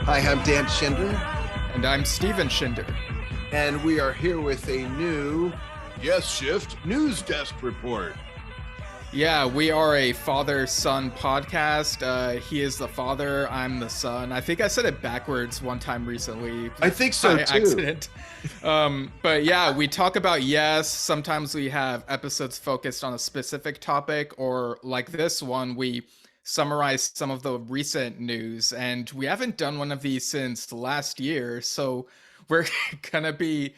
Hi, I'm Dan Schinder, And I'm Steven Schinder. and we are here with a new Yesshift news desk report. Yeah, we are a father-son podcast. He is the father, I'm the son. I think I said it backwards one time recently. I think so By too. accident. But yeah, we talk about yes. Sometimes we have episodes focused on a specific topic, or like this one, we summarize some of the recent news. And we haven't done one of these since last year, so we're gonna be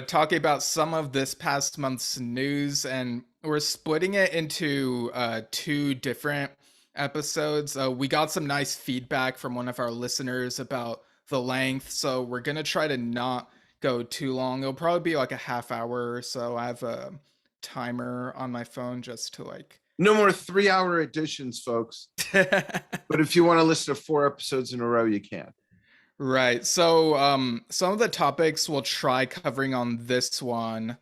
talking about some of this past month's news, and we're splitting it into two different episodes. We got some nice feedback from one of our listeners about the length, so we're gonna try to not go too long. It'll probably be like a half hour or so. I have a timer on my phone just to like. No more 3-hour editions, folks. But if you want to listen to 4 episodes in a row, you can. Right. So some of the topics we'll try covering on this one.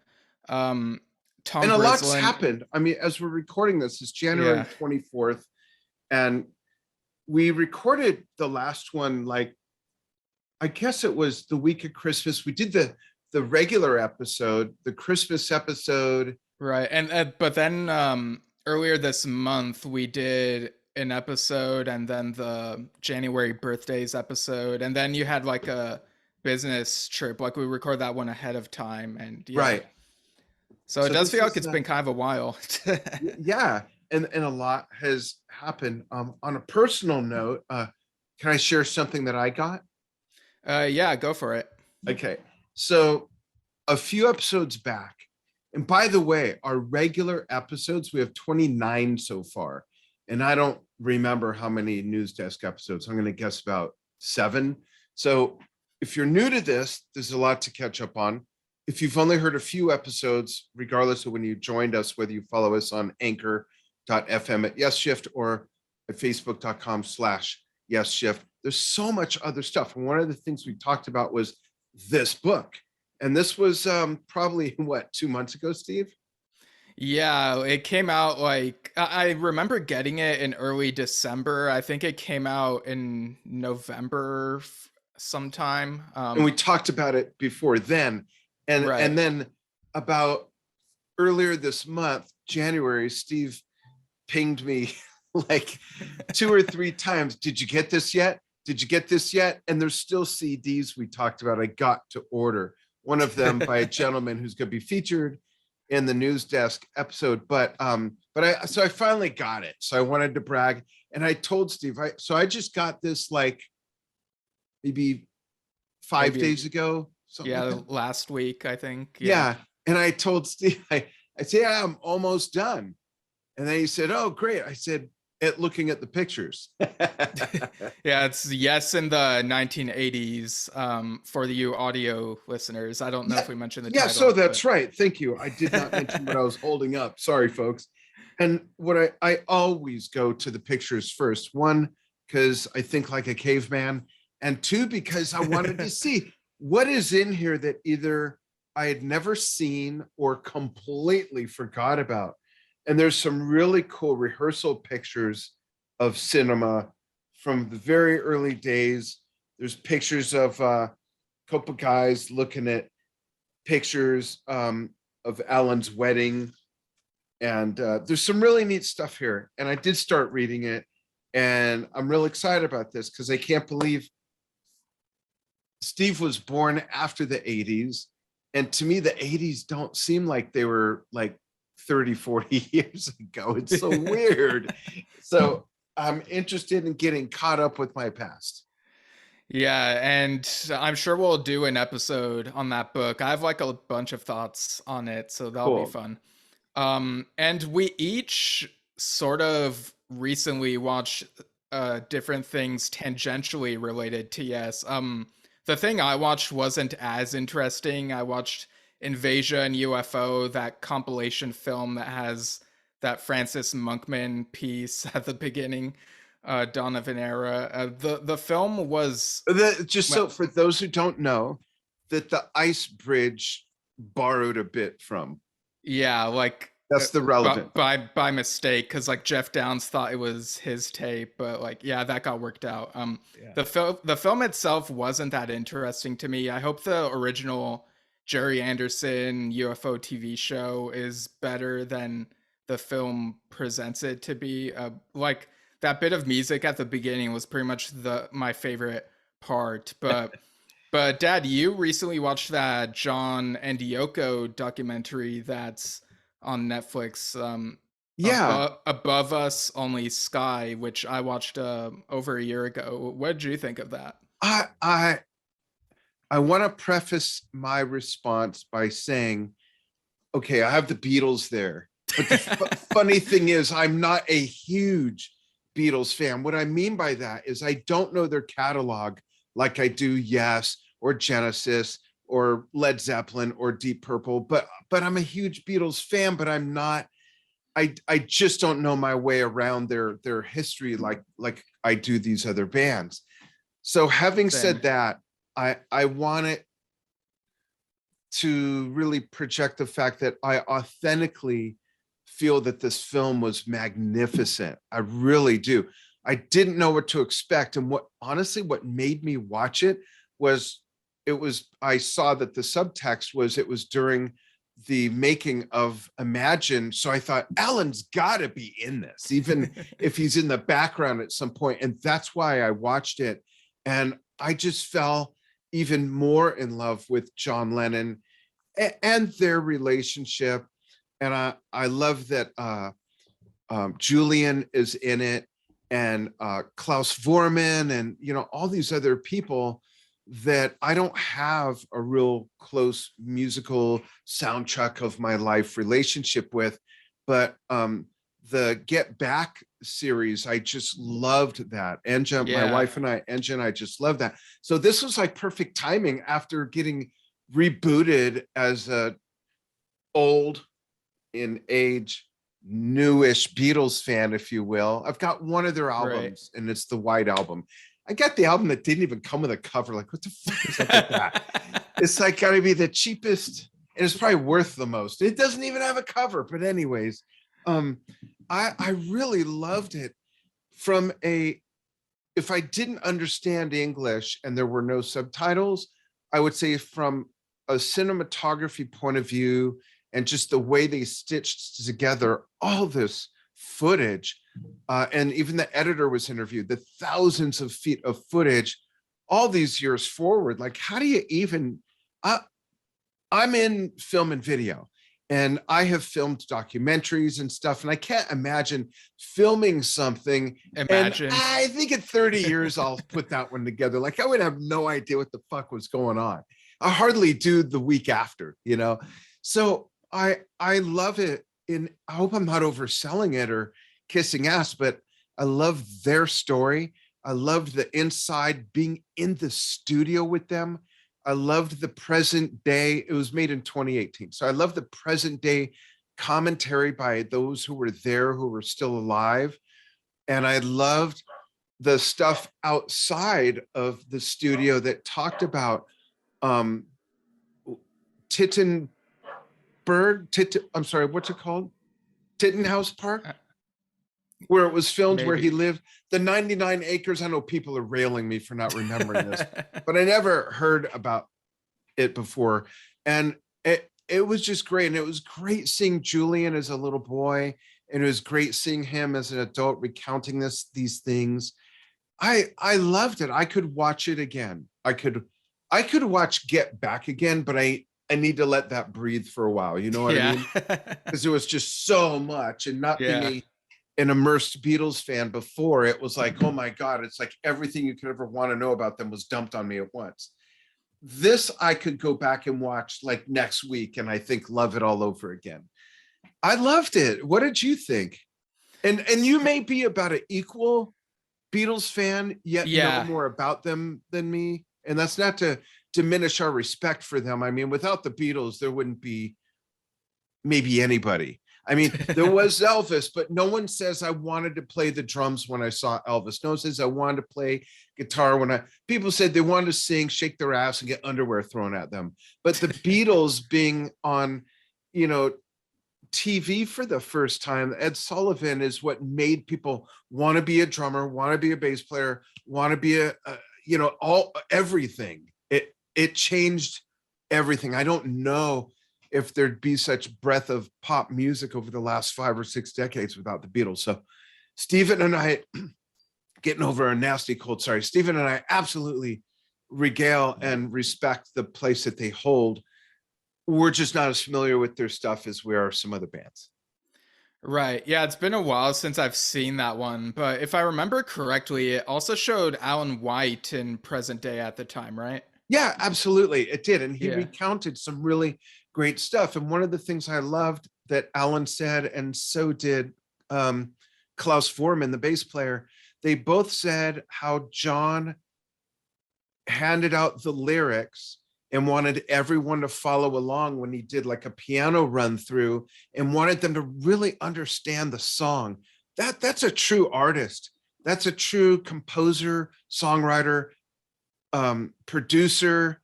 Um, Tom And a lot's Brislin. happened. I mean, as we're recording this, it's January Yeah. 24th, and we recorded the last one, like, I guess it was the week of Christmas. We did the regular episode, the Christmas episode. Right. And but then earlier this month we did an episode, and then the January birthdays episode, and then you had like a business trip. Like we record that one ahead of time, and yeah. Right. So it So does this feel like is it's been kind of a while. Yeah, and a lot has happened. On a personal note, can I share something that I got? Yeah, go for it. Okay, so a few episodes back, and by the way, our regular episodes, we have 29 so far, and I don't remember how many news desk episodes. I'm going to guess about 7. So if you're new to this, there's a lot to catch up on. If you've only heard a few episodes, regardless of when you joined us, whether you follow us on anchor.fm at Yesshift or at facebook.com/Yesshift, there's so much other stuff. And one of the things we talked about was this book. And this was probably, what, 2 months ago, Steve? Yeah, it came out like I remember getting it in early December. I think it came out in November sometime. And we talked about it before then. And Right. then about earlier this month, January, Steve pinged me like 2 or 3 times. Did you get this yet? Did you get this yet? And there's still CDs we talked about I got to order. One of them by a gentleman who's going to be featured in the news desk episode. But I finally got it. So I wanted to brag. And I told Steve, I just got this like maybe 5 days ago. Yeah, Like last week, I think. Yeah. And I told Steve, I said, yeah, I'm almost done. And then he said, oh, great. I said, looking at the pictures. Yeah, it's yes in the 1980s for you audio listeners. I don't know if we mentioned the title. Yeah, so that's right. Thank you. I did not mention what I was holding up. Sorry, folks. And what I always go to the pictures first. 1, because I think like a caveman. And 2, because I wanted to see what is in here that either I had never seen or completely forgot about. And there's some really cool rehearsal pictures of cinema from the very early days. There's pictures of a couple guys looking at pictures of Alan's wedding. And there's some really neat stuff here. And I did start reading it. And I'm real excited about this because I can't believe Steve was born after the 80s. And to me, the 80s don't seem like they were like 30, 40 years ago. It's so weird. So I'm interested in getting caught up with my past. Yeah, and I'm sure we'll do an episode on that book. I have like a bunch of thoughts on it, so that'll be fun. And we each sort of recently watched different things tangentially related to yes. The thing I watched wasn't as interesting. I watched Invasion UFO, that compilation film that has that Francis Monkman piece at the beginning, Dawn of an Era. The film was just so for those who don't know, that the ice bridge borrowed a bit from. Yeah, like That's the relevant. by mistake, because like Jeff Downs thought it was his tape, but like yeah, that got worked out. Yeah. The film itself wasn't that interesting to me. I hope the original Jerry Anderson UFO TV show is better than the film presents it to be. Like that bit of music at the beginning was pretty much my favorite part, but Dad, you recently watched that John and Yoko documentary that's on Netflix. Yeah. Above Us Only Sky, which I watched over a year ago. What did you think of that? I want to preface my response by saying, okay, I have the Beatles there, but the funny thing is, I'm not a huge Beatles fan. What I mean by that is I don't know their catalog like I do Yes or Genesis or Led Zeppelin or Deep Purple, but I'm a huge Beatles fan, but I'm not, I just don't know my way around their history like I do these other bands. So having said that, I want it to really project the fact that I authentically feel that this film was magnificent. I really do. I didn't know what to expect. And what made me watch it was I saw that the subtext was it was during the making of Imagine. So I thought Alan's got to be in this, even if he's in the background at some point. And that's why I watched it. And I just fell even more in love with John Lennon and their relationship. And I love that Julian is in it, and Klaus Vormann, and all these other people that I don't have a real close musical soundtrack of my life relationship with, but the Get Back series, I just loved that. Enja, my wife and I, Enja and I just loved that. So this was like perfect timing after getting rebooted as a old in age, newish Beatles fan, if you will. I've got one of their albums, and it's the White Album. I got the album that didn't even come with a cover. Like, what the fuck is up with that? It's like gotta be the cheapest, and it's probably worth the most. It doesn't even have a cover. But anyways, I really loved it. If I didn't understand English and there were no subtitles, I would say from a cinematography point of view and just the way they stitched together all this footage, and even the editor was interviewed, the thousands of feet of footage all these years forward. Like, how do you even, I'm in film and video, and I have filmed documentaries and stuff, and I can't imagine filming something. Imagine. And I think in 30 years, I'll put that one together. Like, I would have no idea what the fuck was going on. I hardly do the week after, So I love it. I hope I'm not overselling it or kissing ass, but I love their story. I loved the inside, being in the studio with them. I loved the present day. It was made in 2018. So I love the present day commentary by those who were there, who were still alive. And I loved the stuff outside of the studio that talked about I'm sorry, what's it called? Tittenhouse Park, where it was filmed, maybe. Where he lived, the 99 acres. I know people are railing me for not remembering this, but I never heard about it before. And it was just great. And it was great seeing Julian as a little boy, and it was great seeing him as an adult recounting these things. I loved it. I could watch it again. I could watch Get Back again, but I need to let that breathe for a while. You know what I mean? Because it was just so much, and not being an immersed Beatles fan before, it was like, oh my God, it's like everything you could ever want to know about them was dumped on me at once. This I could go back and watch like next week, and I think love it all over again. I loved it. What did you think? And you may be about an equal Beatles fan, yet know more about them than me. And that's not to diminish our respect for them. I mean, without the Beatles, there wouldn't be maybe anybody. I mean, there was Elvis, but no one says I wanted to play the drums when I saw Elvis. No one says I wanted to play guitar people said they wanted to sing, shake their ass, and get underwear thrown at them. But the Beatles being on, TV for the first time. Ed Sullivan is what made people want to be a drummer, want to be a bass player, want to be all everything. It changed everything. I don't know if there'd be such breadth of pop music over the last 5 or 6 decades without the Beatles. So Stephen and I, getting over a nasty cold, sorry, Stephen and I absolutely regale and respect the place that they hold. We're just not as familiar with their stuff as we are some other bands. Right. Yeah, it's been a while since I've seen that one, but if I remember correctly, it also showed Alan White in present day at the time, right? Yeah, absolutely. It did. And he Yeah. recounted some really great stuff. And one of the things I loved that Alan said, and so did Klaus Vormann, the bass player, they both said how John handed out the lyrics and wanted everyone to follow along when he did like a piano run through and wanted them to really understand the song. That's a true artist. That's a true composer, songwriter, producer.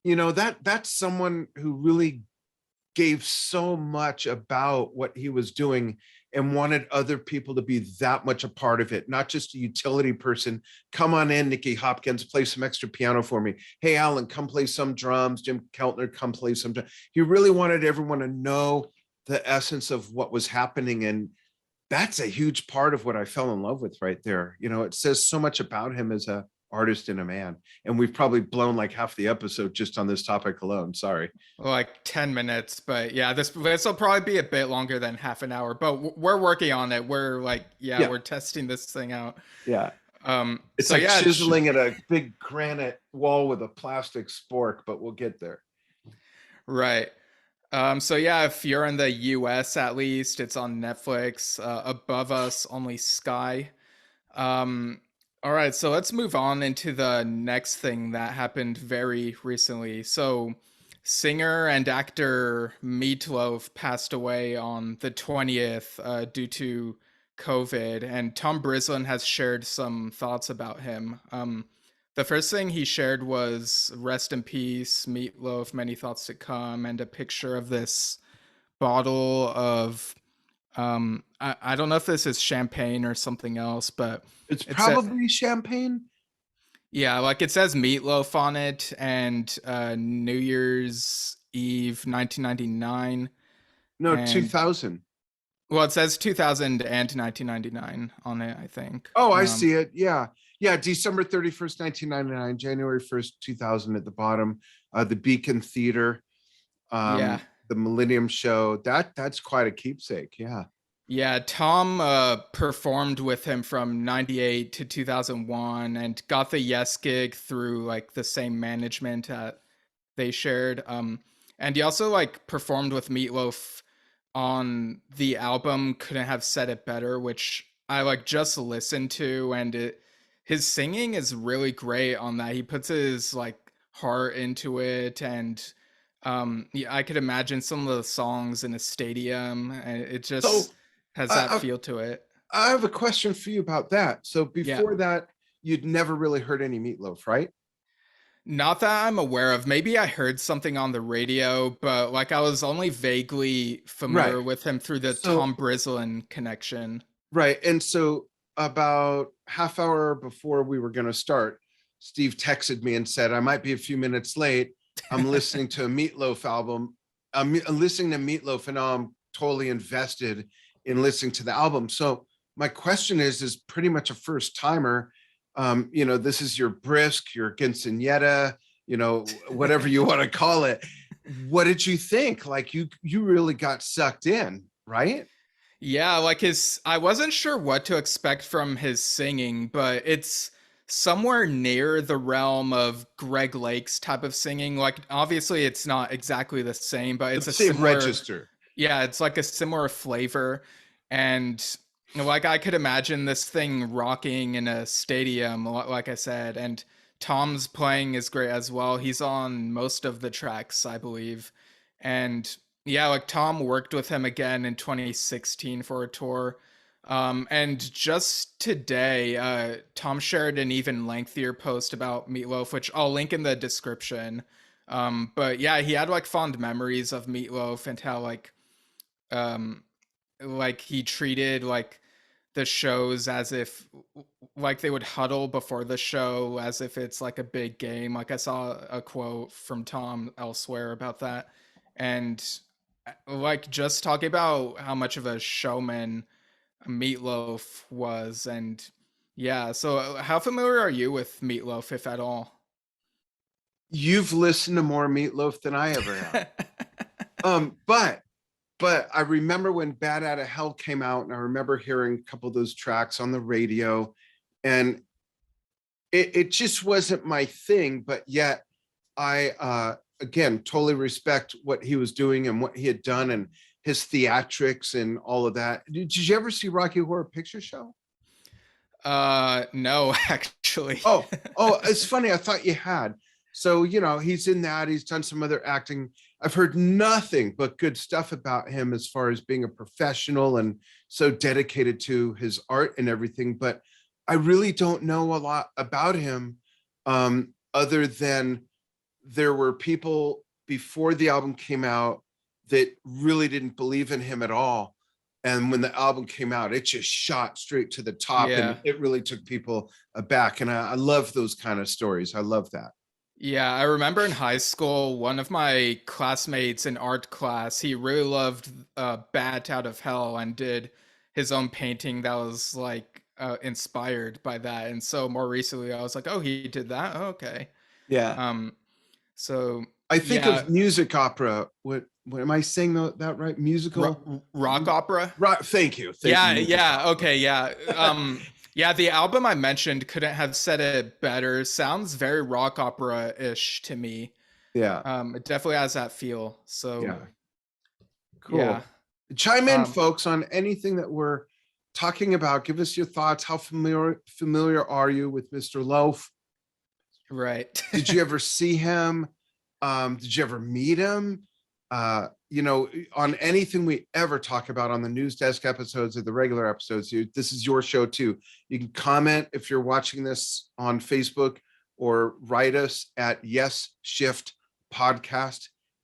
That's someone who really gave so much about what he was doing and wanted other people to be that much a part of it, not just a utility person. Come on in, Nicky Hopkins, play some extra piano for me. Hey, Alan, come play some drums. Jim Keltner, come play some drums. He really wanted everyone to know the essence of what was happening. And that's a huge part of what I fell in love with right there. It says so much about him as a artist and a man. And we've probably blown like half the episode just on this topic alone. Sorry. Like 10 minutes, but yeah, this will probably be a bit longer than half an hour, but we're working on it. We're like, yeah, we're testing this thing out. Yeah. It's like chiseling at a big granite wall with a plastic spork, but we'll get there. Right. So yeah, if you're in the US at least, it's on Netflix. Above Us, only Sky. All right, so let's move on into the next thing that happened very recently. So singer and actor Meat Loaf passed away on the 20th due to COVID, and Tom Brislin has shared some thoughts about him. The first thing he shared was "Rest in peace, Meat Loaf, many thoughts to come," and a picture of this bottle of I don't know if this is champagne or something else, but it's probably champagne. Yeah, like it says Meat Loaf on it, and New Year's Eve 1999. No, 2000. Well, it says 2000 and 1999 on it, I think. Oh, I see it. Yeah. December 31st, 1999, January 1st, 2000 at the bottom. The Beacon Theater. The Millennium Show. That's quite a keepsake. Yeah. Yeah, Tom performed with him from 98 to 2001 and got the Yes gig through like the same management that they shared. And he also like performed with Meat Loaf on the album Couldn't Have Said It Better, which I like just listened to, and his singing is really great on that. He puts his like heart into it, and yeah, I could imagine some of the songs in a stadium, and it just has that feel to it. I have a question for you about that. So before that, you'd never really heard any Meat Loaf, right? Not that I'm aware of. Maybe I heard something on the radio, but like I was only vaguely familiar with him through the Tom Brislin connection. Right. And so about half hour before we were going to start, Steve texted me and said, I might be a few minutes late. I'm listening to a Meat Loaf album. I'm listening to Meat Loaf, and now I'm totally invested in listening to the album. So my question is pretty much a first timer. This is your Brisk, your Quinceañera, whatever you want to call it. What did you think? Like you really got sucked in, right? Yeah, like I wasn't sure what to expect from his singing, but it's somewhere near the realm of Greg Lake's type of singing. Like obviously it's not exactly the same, but it's a similar register. Yeah, it's like a similar flavor. And like I could imagine this thing rocking in a stadium, like I said, and Tom's playing is great as well. He's on most of the tracks, I believe. And yeah, like Tom worked with him again in 2016 for a tour. And just today, Tom shared an even lengthier post about Meat Loaf, which I'll link in the description. But yeah, he had like fond memories of Meat Loaf and how like um like he treated like the shows as if like they would huddle before the show as if it's like a big game. Like I saw a quote from Tom elsewhere about that. And like just talking about how much of a showman Meat Loaf was. And yeah, so how familiar are you with Meat Loaf, if at all? You've listened to more Meat Loaf than I ever have. But I remember when Bad Out of Hell came out, and I remember hearing a couple of those tracks on the radio, and it just wasn't my thing. But yet I again totally respect what he was doing and what he had done and his theatrics and all of that. Did you ever see Rocky Horror Picture Show? No, actually. Oh, it's funny. I thought you had. So, he's in that. He's done some other acting. I've heard nothing but good stuff about him as far as being a professional and so dedicated to his art and everything. But I really don't know a lot about him, other than there were people before the album came out that really didn't believe in him at all. And when the album came out, it just shot straight to the top, Yeah. and it really took people aback. And I love those kind of stories. I love that. Yeah, I remember in high school, one of my classmates in art class, he really loved Bat Out of Hell and did his own painting that was like inspired by that. And so more recently, I was like, oh, he did that? Oh, okay. Yeah. Um, so I think yeah, of music opera. What am I saying that right? Musical rock opera. Right. Thank you. Yeah, Music yeah, opera. okay, yeah. Yeah, the album I mentioned couldn't have said it better. Sounds very rock opera-ish to me. Yeah. It definitely has that feel. So Yeah. yeah. Cool. Chime in, Um, folks, on anything that we're talking about. Give us your thoughts. How familiar are you with Mr. Loaf? right. Did you ever see him? Did you ever meet him? On anything we ever talk about on the news desk episodes or the regular episodes, this is your show too. You can comment if you're watching this on Facebook, or write us at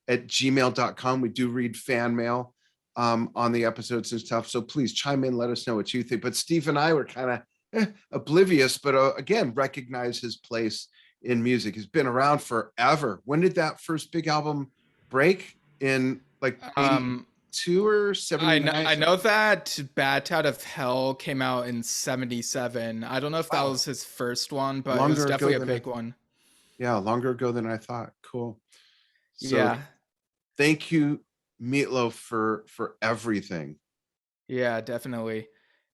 yesshiftpodcast@gmail.com. We do read fan mail on the episodes and stuff. So please chime in, let us know what you think. But Steve and I were kind of oblivious, but again, recognize his place in music. He's been around forever. When did that first big album break? In like um 82 or 79? I know that Bat Out of Hell came out in 77. I don't know if that Wow. was his first one, but it Longer was ago definitely a than big one. Yeah, longer ago than I thought. Cool. So Yeah. thank you, Meat Loaf, for everything. Yeah, definitely.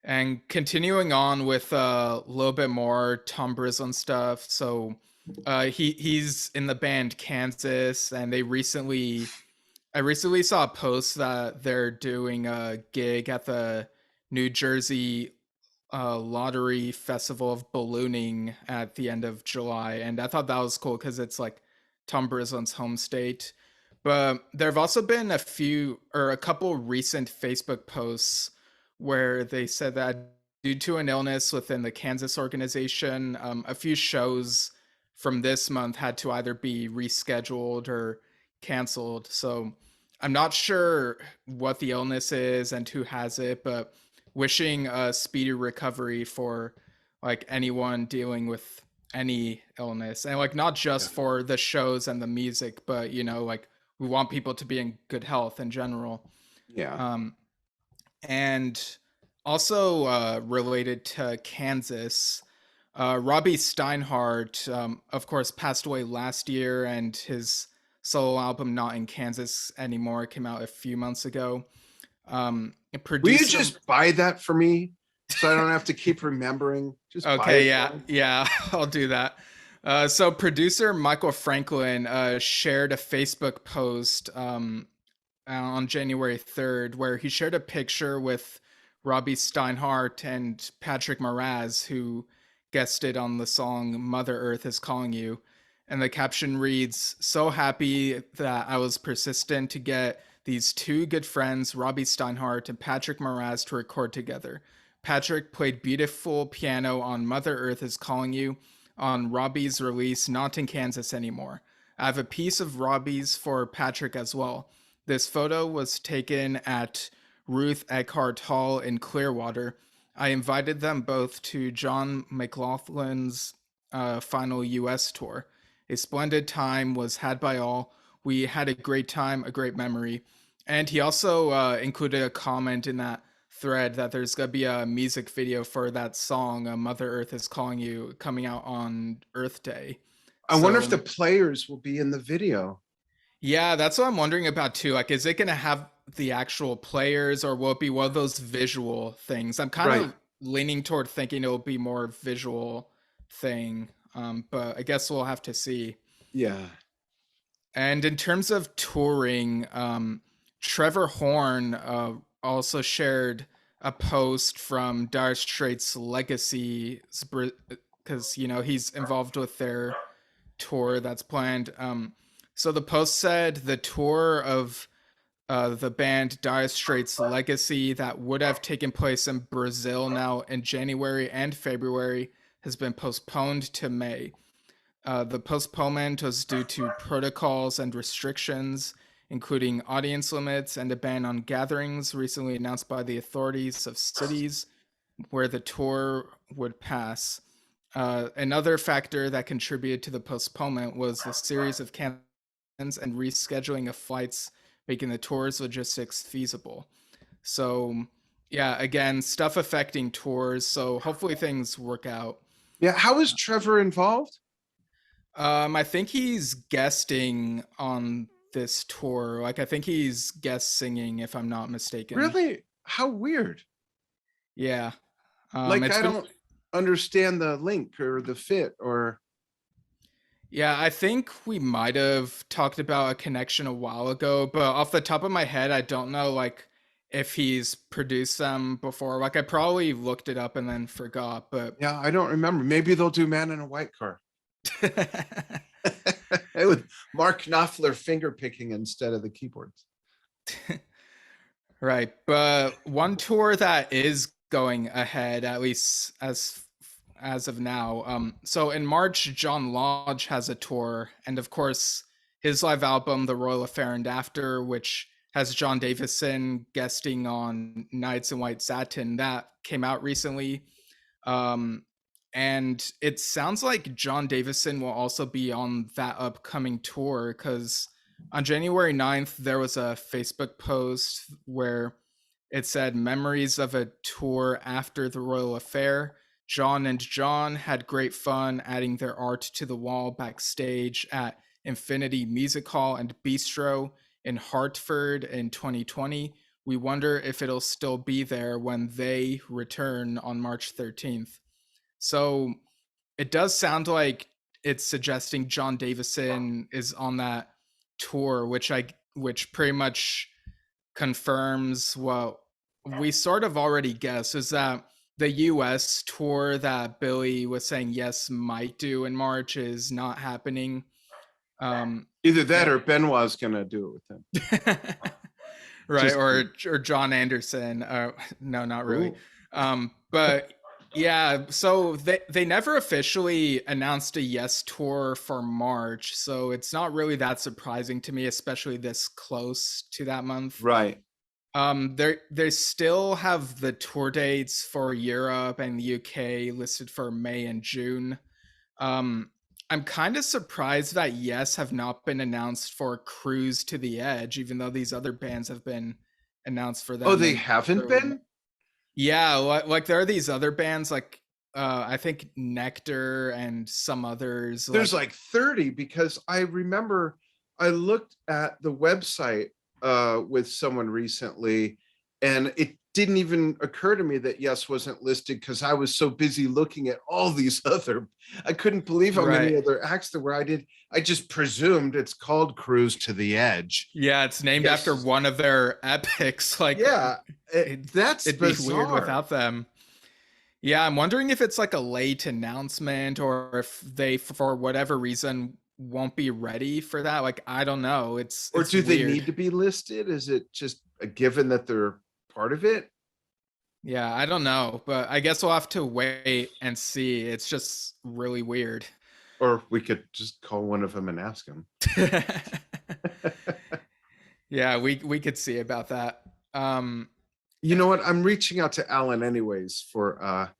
And continuing on with a little bit more Tom Brislin stuff. So he's in the band Kansas, and I recently saw a post that they're doing a gig at the New Jersey Lottery Festival of Ballooning at the end of July, and I thought that was cool because it's like Tom Brislin's home state. But there have also been a couple recent Facebook posts where they said that due to an illness within the Kansas organization, a few shows from this month had to either be rescheduled or canceled. So I'm not sure what the illness is and who has it, but wishing a speedy recovery for like anyone dealing with any illness, and like not just Yeah. for the shows and the music, but like we want people to be in good health in general. Yeah. And also related to Kansas, Robby Steinhardt, of course, passed away last year, and his solo album "Not in Kansas Anymore" came out a few months ago. Will you just buy that for me so I don't have to keep remembering? Just buy Okay, it. yeah, I'll do that. So producer Michael Franklin shared a Facebook post on January 3rd where he shared a picture with Robby Steinhardt and Patrick Moraz, who guested on the song "Mother Earth is Calling You." And the caption reads, "So happy that I was persistent to get these two good friends, Robby Steinhardt and Patrick Moraz, to record together. Patrick played beautiful piano on Mother Earth is Calling You on Robby's release, Not in Kansas Anymore. I have a piece of Robby's for Patrick as well. This photo was taken at Ruth Eckhart Hall in Clearwater. I invited them both to John McLaughlin's final US tour. A splendid time was had by all. We had a great time, a great memory. And he also included a comment in that thread that there's going to be a music video for that song, Mother Earth is Calling You, coming out on Earth Day. I wonder if So the players will be in the video. yeah, that's what I'm wondering about too. Like, is it going to have the actual players, or will it be one of those visual things? I'm kind Right. of leaning toward thinking it'll be more visual thing, but I guess we'll have to see. Yeah. And in terms of touring, Trevor Horn also shared a post from Dire Straits Legacy, because he's involved with their tour that's planned. So the post said the tour of the band Dire Straits Legacy that would have taken place in Brazil now in January and February has been postponed to May. The postponement was due to protocols and restrictions, including audience limits and a ban on gatherings recently announced by the authorities of cities where the tour would pass. Another factor that contributed to the postponement was the series of cancellations and rescheduling of flights, making the tour's logistics feasible. So, yeah, again, stuff affecting tours. So hopefully things work out. Yeah. How is Trevor involved? I think he's guesting on this tour. Like, I think he's guest singing, if I'm not mistaken. Really? How weird. Yeah. Like, I don't understand the link or the fit or. Yeah, I think we might have talked about a connection a while ago, but off the top of my head, I don't know like if he's produced them before. Like, I probably looked it up and then forgot, but Yeah, I don't remember. Maybe they'll do Man in a White Car. With Mark Knopfler finger picking instead of the keyboards. Right. But one tour that is going ahead, at least as of now. So in March, John Lodge has a tour, and of course his live album, The Royal Affair and After, which has John Davison guesting on Nights in White Satin, that came out recently. And it sounds like John Davison will also be on that upcoming tour, because on January 9th, there was a Facebook post where it said memories of a tour after the Royal Affair. John and John had great fun adding their art to the wall backstage at Infinity Music Hall and Bistro in Hartford in 2020. We wonder if it'll still be there when they return on March 13th. So it does sound like it's suggesting John Davison is on that tour, which pretty much confirms what we sort of already guessed, is that the US tour that Billy was saying yes might do in March is not happening. Either that or Benoit's gonna do it with him. Right, or John Anderson. No, not really. But yeah, so they never officially announced a yes tour for March, so it's not really that surprising to me, especially this close to that month. Right. They still have the tour dates for Europe and the UK listed for May and June. I'm kind of surprised that Yes have not been announced for Cruise to the Edge, even though these other bands have been announced for them. Oh, they haven't been? Yeah, like there are these other bands like I think Nectar and some others. There's like 30, because I remember I looked at the website with someone recently, and it didn't even occur to me that Yes wasn't listed, because I was so busy looking at all these other. I couldn't believe how many other acts there were. I just presumed it's called Cruise to the Edge. Yeah, it's named after one of their epics. Like, yeah, that's it'd bizarre. be weird without them. Yeah, I'm wondering if it's like a late announcement, or if they, for whatever reason, won't be ready for that. Like, I don't know. Or do weird. they need to be listed? Is it just a given that they're part of it? Yeah, I don't know, but I guess we'll have to wait and see. It's just really weird. Or we could just call one of them and ask them. Yeah, we could see about that. You know what? I'm reaching out to Alan anyways for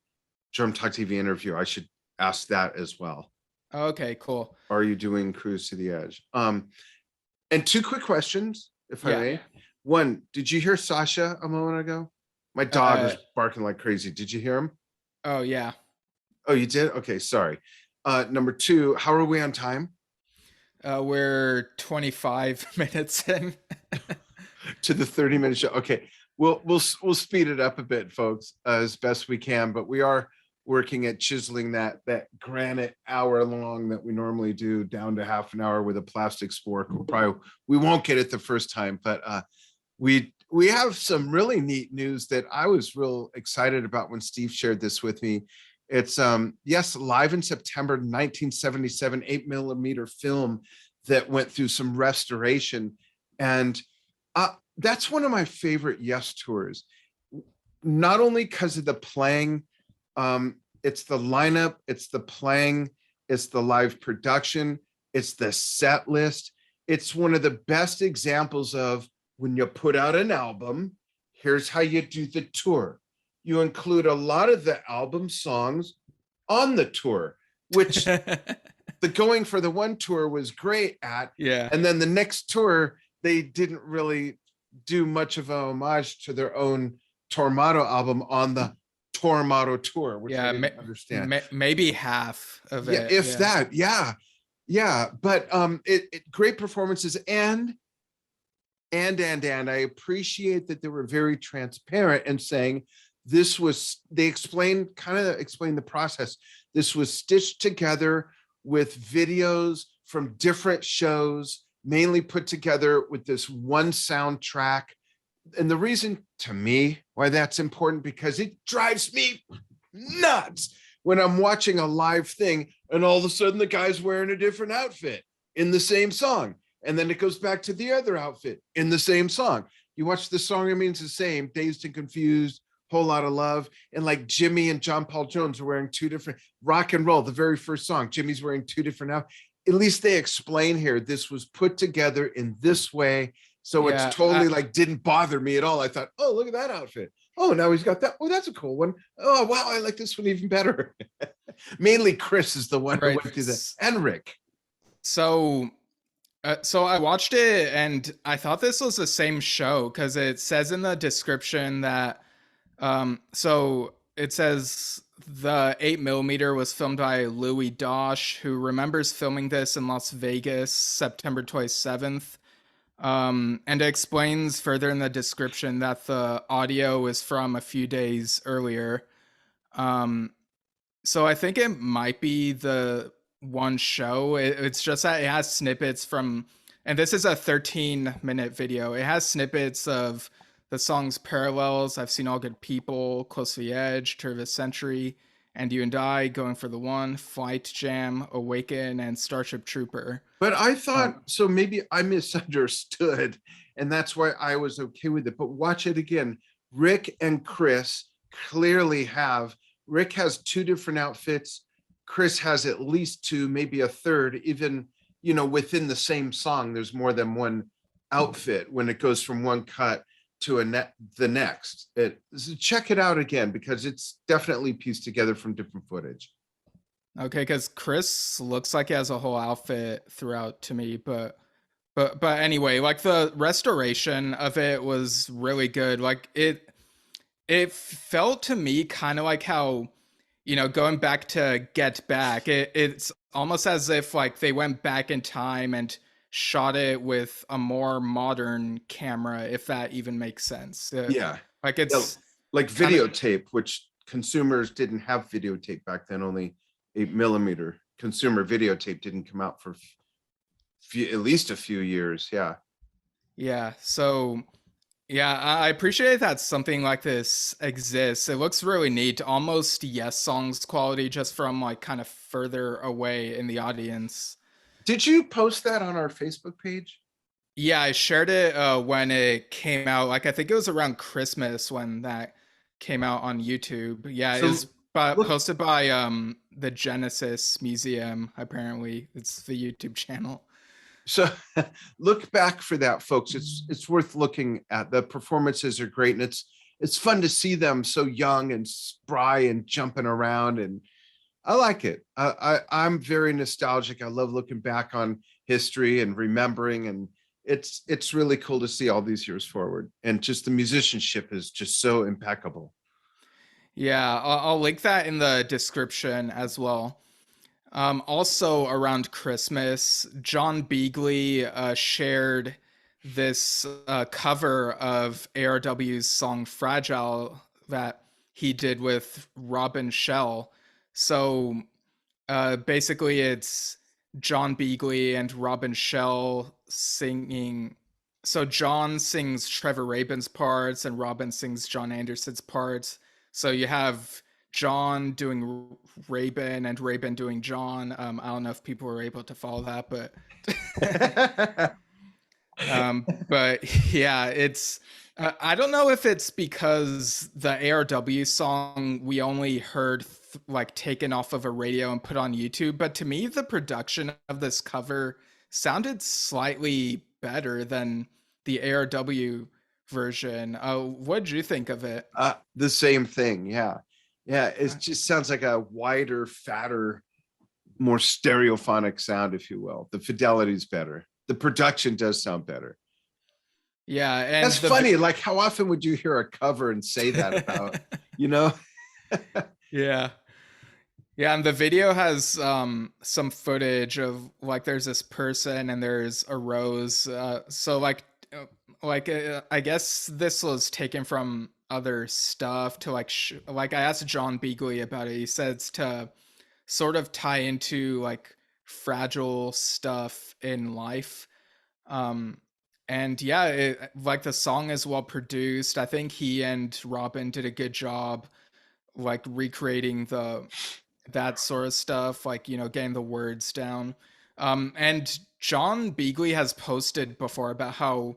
Drum Talk TV interview. I should ask that as well. Okay, cool. Are you doing Cruise to the Edge? And two quick questions, if I Yeah. may. One, did you hear Sasha a moment ago? My dog was barking like crazy. Did you hear him? Oh yeah. Oh, you did? Okay, sorry. Number two, how are we on time? We're 25 minutes in. To the 30-minute show. Okay, we'll speed it up a bit, folks, as best we can. But we are working at chiseling that granite hour long that we normally do down to half an hour with a plastic spork. We won't get it the first time, but we have some really neat news that I was real excited about when Steve shared this with me. It's yes, live in September 1977, 8mm film that went through some restoration. And that's one of my favorite Yes tours, not only because of the playing, it's the lineup, it's the playing, it's the live production, it's the set list. It's one of the best examples of when you put out an album, here's how you do the tour. You include a lot of the album songs on the tour, which the Going for the One tour was great at. Yeah. And then the next tour, they didn't really do much of a homage to their own Tormato album on the Tormato tour, which I didn't understand. Maybe half of yeah, it. If that, yeah. But it great performances and I appreciate that they were very transparent and saying this was, they explained the process. This was stitched together with videos from different shows, mainly put together with this one soundtrack. And the reason to me why that's important, because it drives me nuts when I'm watching a live thing and all of a sudden the guy's wearing a different outfit in the same song. And then it goes back to the other outfit in the same song. You watch the song, it means the same, Dazed and Confused, Whole Lot of Love. And like Jimmy and John Paul Jones are wearing two different, Rock and Roll, the very first song, Jimmy's wearing two different outfits. At least they explain here, this was put together in this way. So it's totally like, didn't bother me at all. I thought, oh, look at that outfit. Oh, now he's got that. Oh, that's a cool one. Oh, wow, I like this one even better. Mainly Chris is the one who went through that. And Rick. So I watched it and I thought this was the same show because it says in the description that, so it says the 8mm was filmed by Louis Dosh, who remembers filming this in Las Vegas, September 27th. And it explains further in the description that the audio is from a few days earlier. So I think it might be the one show. It's just that it has snippets from, and this is a 13-minute video. It has snippets of the songs Parallels, I've Seen All Good People, Close to the Edge, Turn of the Century, And You and I, Going for the One, Flight Jam, Awaken, and Starship Trooper. But I thought, so maybe I misunderstood, and that's why I was okay with it. But watch it again. Rick and Chris clearly have, Rick has two different outfits. Chris has at least two, maybe a third, even, within the same song, there's more than one outfit when it goes from one cut to the next. So check it out again, because it's definitely pieced together from different footage. Okay, because Chris looks like he has a whole outfit throughout to me, but anyway, like the restoration of it was really good. Like it felt to me kind of like how, going back to Get Back, it's almost as if like they went back in time and shot it with a more modern camera, if that even makes sense. Yeah. Like it's like videotape, which consumers didn't have videotape back then, only 8mm. Consumer videotape didn't come out for at least a few years. Yeah. So I appreciate that something like this exists. It looks really neat, almost Yes Songs quality, just from like kind of further away in the audience. Did you post that on our Facebook page? Yeah, I shared it when it came out. Like I think it was around Christmas when that came out on YouTube. Yeah, so, it was posted by the Genesis Museum. Apparently, it's the YouTube channel. So look back for that, folks. It's worth looking at. The performances are great, and it's fun to see them so young and spry and jumping around, and I like it. I'm very nostalgic. I love looking back on history and remembering, and it's really cool to see all these years forward. And just the musicianship is just so impeccable. Yeah, I'll link that in the description as well. Also around Christmas, John Beagley shared this cover of ARW's song Fragile that he did with Robin Shell. So basically, it's John Beagley and Robin Shell singing. So John sings Trevor Rabin's parts and Robin sings John Anderson's parts. So you have John doing Rabin and Rabin doing John. I don't know if people were able to follow that, but yeah, it's. I don't know if it's because the ARW song we only heard like taken off of a radio and put on YouTube, but to me, the production of this cover sounded slightly better than the ARW version. What did you think of it? The same thing. Yeah. Yeah. It just sounds like a wider, fatter, more stereophonic sound, if you will. The fidelity's better. The production does sound better. Yeah. And that's funny. Like, how often would you hear a cover and say that about, you know? Yeah. Yeah, and the video has some footage of like there's this person and there's a rose. So I guess this was taken from other stuff to like I asked John Beagley about it. He said it's to sort of tie into like fragile stuff in life. And yeah, like the song is well produced. I think he and Robin did a good job like recreating that sort of stuff, like, you know, getting the words down. And John Beagley has posted before about how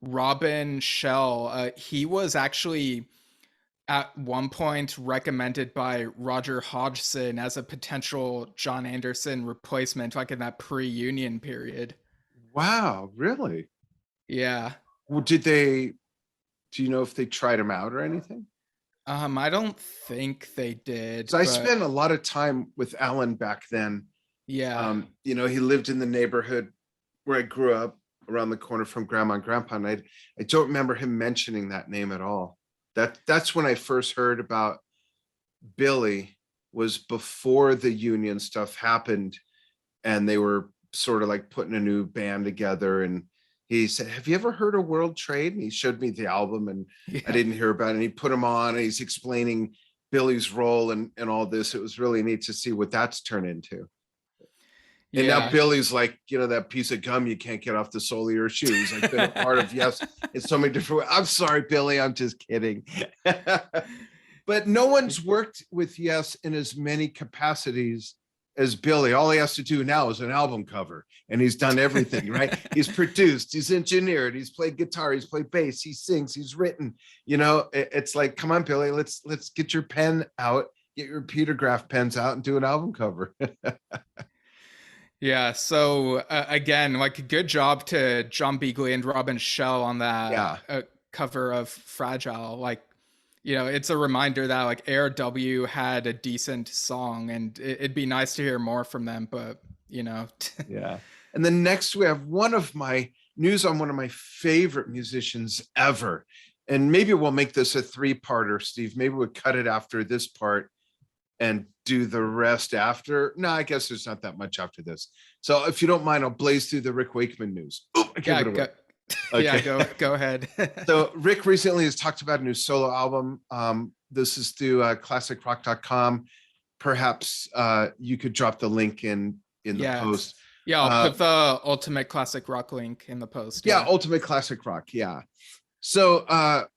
Robin Shell, he was actually at one point recommended by Roger Hodgson as a potential John Anderson replacement, like in that pre-union period. Wow, really? Yeah. Well, do you know if they tried him out or anything? I don't think they did. So I spent a lot of time with Alan back then. Yeah. You know, he lived in the neighborhood where I grew up, around the corner from Grandma and Grandpa, and I don't remember him mentioning that name at all. That's when I first heard about Billy, was before the union stuff happened, and they were sort of like putting a new band together, and he said, "Have you ever heard of World Trade?" And he showed me the album, and Yeah. I didn't hear about it. And he put him on, and he's explaining Billy's role and all this. It was really neat to see what that's turned into. And now Billy's like, you know, that piece of gum you can't get off the sole of your shoes. I've been a part of Yes in so many different ways. I'm sorry, Billy. I'm just kidding. But no one's worked with Yes in as many capacities as Billy. All he has to do now is an album cover, and he's done everything, right? He's produced, he's engineered, he's played guitar, he's played bass, he sings, he's written. You know, it's like, come on, Billy, let's get your pen out, get your Petergraph pens out, and do an album cover. Yeah, so again, like a good job to John Beagley and Robin Shell on that cover of Fragile. Like, you know, it's a reminder that like ARW had a decent song, and it'd be nice to hear more from them, but you know. Yeah. And then next we have one of my favorite musicians ever. And maybe we'll make this a 3-parter, Steve. Maybe we'll cut it after this part and do the rest after. No, I guess there's not that much after this. So if you don't mind, I'll blaze through the Rick Wakeman news. Oh, I can't Okay. Yeah, go ahead. So Rick recently has talked about a new solo album. This is through classicrock.com. Perhaps you could drop the link in the post. Yeah, I'll put the Ultimate Classic Rock link in the post. Yeah, Ultimate Classic Rock. Yeah. So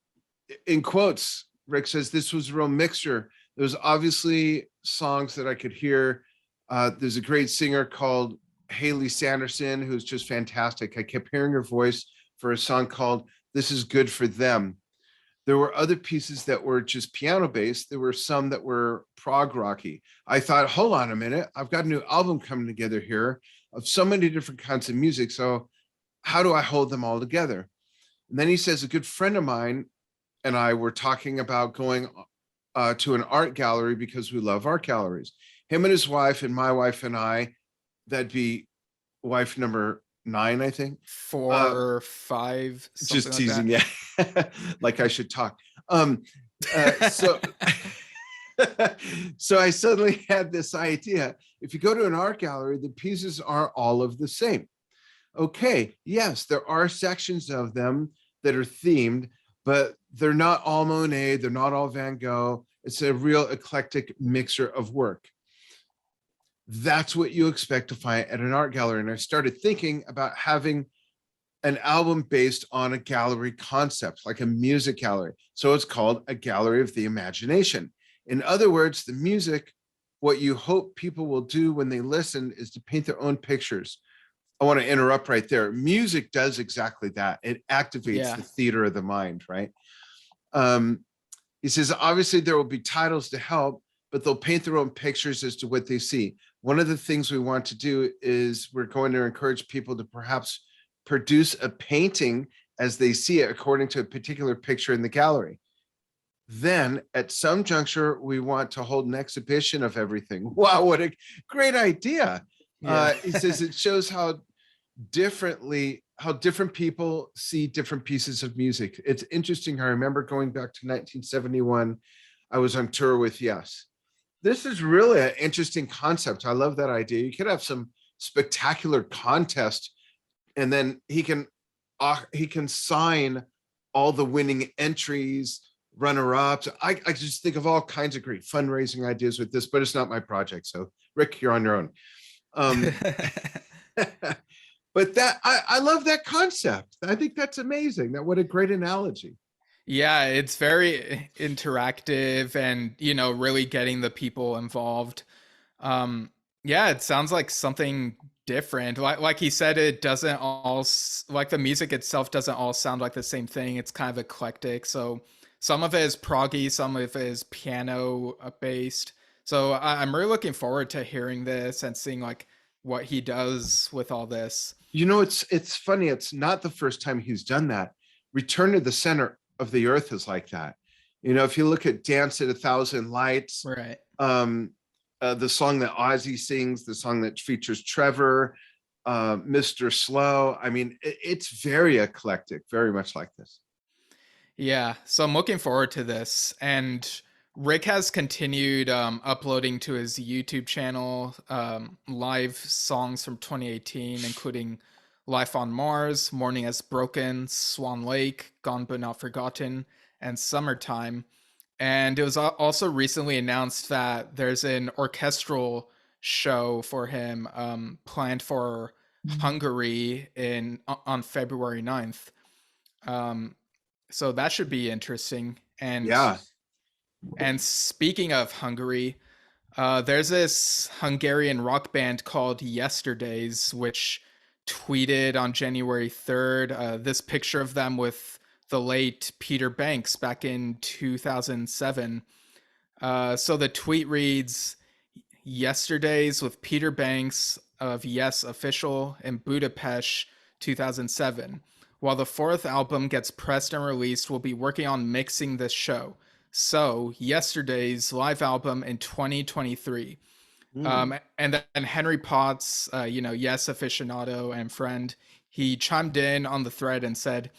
in quotes, Rick says, "This was a real mixture. There's obviously songs that I could hear. There's a great singer called Haley Sanderson, who's just fantastic. I kept hearing her voice for a song called This Is Good for Them. There were other pieces that were just piano based. There were some that were prog rocky. I thought, hold on a minute, I've got a new album coming together here of so many different kinds of music. So how do I hold them all together?" And then he says, a good friend of mine and I were talking about going to an art gallery because we love art galleries. Him and his wife and my wife and I, that'd be wife number 9, I think. 4 or 5, Just something like teasing, that. yeah. Like I should talk. So so I suddenly had this idea. If you go to an art gallery, the pieces are all of the same. Okay, yes, there are sections of them that are themed, but they're not all Monet, they're not all Van Gogh. It's a real eclectic mixture of work. That's what you expect to find at an art gallery. And I started thinking about having an album based on a gallery concept, like a music gallery. So it's called a gallery of the imagination. In other words, the music, what you hope people will do when they listen is to paint their own pictures. I want to interrupt right there. Music does exactly that. It activates the theater of the mind, right? He says, obviously there will be titles to help, but they'll paint their own pictures as to what they see. One of the things we want to do is we're going to encourage people to perhaps produce a painting as they see it according to a particular picture in the gallery. Then at some juncture, we want to hold an exhibition of everything. Wow, what a great idea. He says it shows how different people see different pieces of music. It's interesting. I remember going back to 1971. I was on tour with Yes. This is really an interesting concept. I love that idea. You could have some spectacular contest, and then he can sign all the winning entries, runner-ups. I just think of all kinds of great fundraising ideas with this, but it's not my project. So Rick, you're on your own. But I love that concept. I think that's amazing. What a great analogy. Yeah, it's very interactive and, really getting the people involved. Yeah, it sounds like something different. Like he said, it doesn't all, like the music itself doesn't all sound like the same thing. It's kind of eclectic. So some of it is proggy, some of it is piano based. So I'm really looking forward to hearing this and seeing like what he does with all this. It's funny. It's not the first time he's done that. Return to the Center of the Earth is like that. If you look at Dance at a Thousand Lights, right? The song that Ozzy sings, the song that features Trevor, Mr. Slow. I mean, it's very eclectic, very much like this. Yeah, so I'm looking forward to this. And Rick has continued uploading to his YouTube channel live songs from 2018, including Life on Mars, Morning Has Broken, Swan Lake, Gone But Not Forgotten, and Summertime. And it was also recently announced that there's an orchestral show for him planned for Hungary on February 9th. So that should be interesting. And yeah. And speaking of Hungary, there's this Hungarian rock band called Yesterdays, which tweeted on January 3rd this picture of them with the late Peter Banks back in 2007. So the tweet reads, Yesterdays with Peter Banks of Yes Official in Budapest 2007. While the 4th album gets pressed and released, we'll be working on mixing this show. So Yesterday's live album in 2023. And then Henry Potts, Yes aficionado and friend, he chimed in on the thread and said,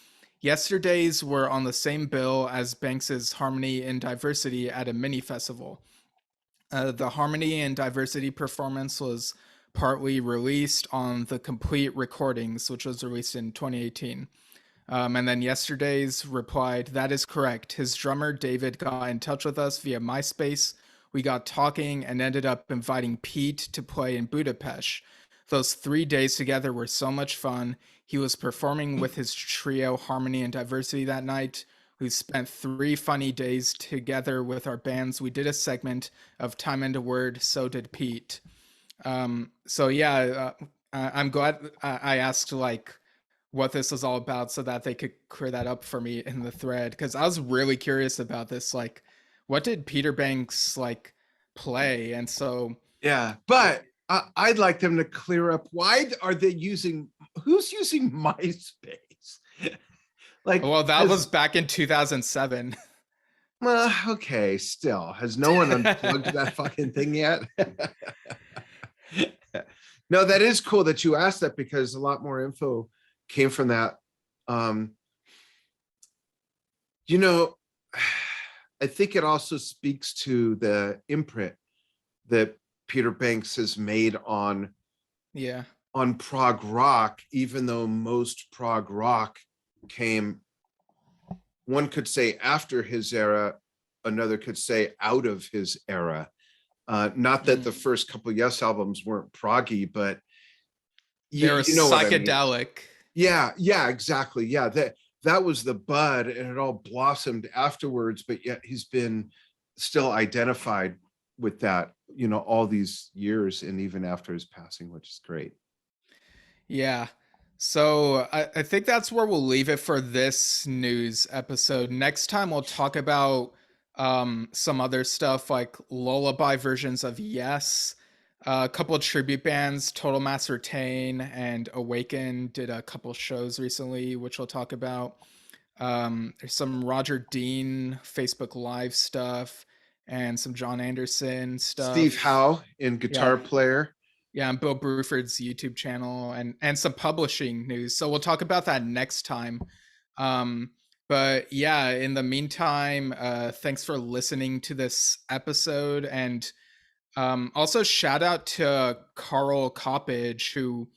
Yesterdays were on the same bill as Banks's Harmony and Diversity at a mini festival. The Harmony and Diversity performance was partly released on the Complete Recordings, which was released in 2018. And then Yesterday's replied, that is correct. His drummer, David, got in touch with us via MySpace. We got talking and ended up inviting Pete to play in Budapest. Those 3 days together were so much fun. He was performing with his trio Harmony and Diversity that night. We spent 3 funny days together with our bands. We did a segment of Time and a Word, so did Pete. So yeah, I'm glad I asked like what this was all about so that they could clear that up for me in the thread, because I was really curious about this. Like, what did Peter Banks like play? And so yeah, but I'd like them to clear up why are they using who's using MySpace? Like, Well, that was back in 2007. well, okay, still. Has no one unplugged that fucking thing yet? No, that is cool that you asked that, because a lot more info came from that. You know, I think it also speaks to the imprint that Peter Banks has made on prog rock, even though most prog rock came, one could say, after his era, another could say out of his era. Not that the first couple Yes albums weren't proggy, but they were psychedelic. I mean. Yeah, exactly. Yeah, that was the bud, and it all blossomed afterwards. But yet he's been still identified with that, all these years, and even after his passing, which is great. Yeah. So I think that's where we'll leave it for this news episode. Next time we'll talk about some other stuff like lullaby versions of Yes. A couple of tribute bands, Total Mass Retain and Awaken, did a couple shows recently, which we'll talk about. There's some Roger Dean Facebook Live stuff and some John Anderson stuff. Steve Howe in Guitar Player. Yeah, and Bill Bruford's YouTube channel and some publishing news. So we'll talk about that next time. But yeah, in the meantime, thanks for listening to this episode. And also shout out to Carl Coppage, who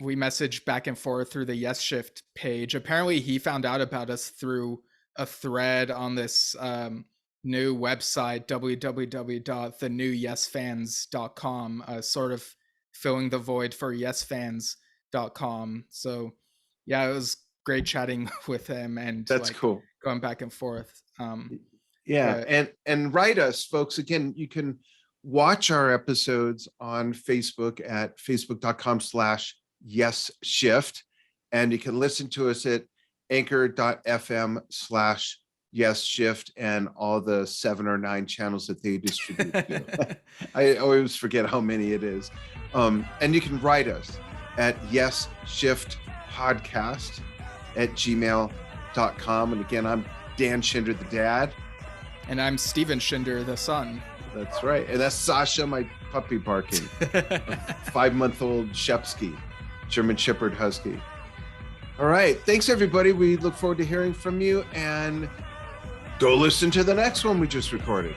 we messaged back and forth through the Yesshift page. Apparently he found out about us through a thread on this new website, www.thenewyesfans.com, sort of filling the void for yesfans.com. So yeah, it was great chatting with him, and that's cool, going back and forth. And write us, folks. Again, you can watch our episodes on Facebook at facebook.com/Yesshift, and you can listen to us at anchor.fm/Yesshift and all the 7 or 9 channels that they distribute. I always forget how many it is. And you can write us at yesshiftpodcast@gmail.com. And again, I'm Dan Schinder, the dad. And I'm Steven Schinder, the son. That's right. And that's Sasha, my puppy, barking. A 5-month-old Shepsky, German Shepherd Husky. All right. Thanks, everybody. We look forward to hearing from you, and go listen to the next one we just recorded.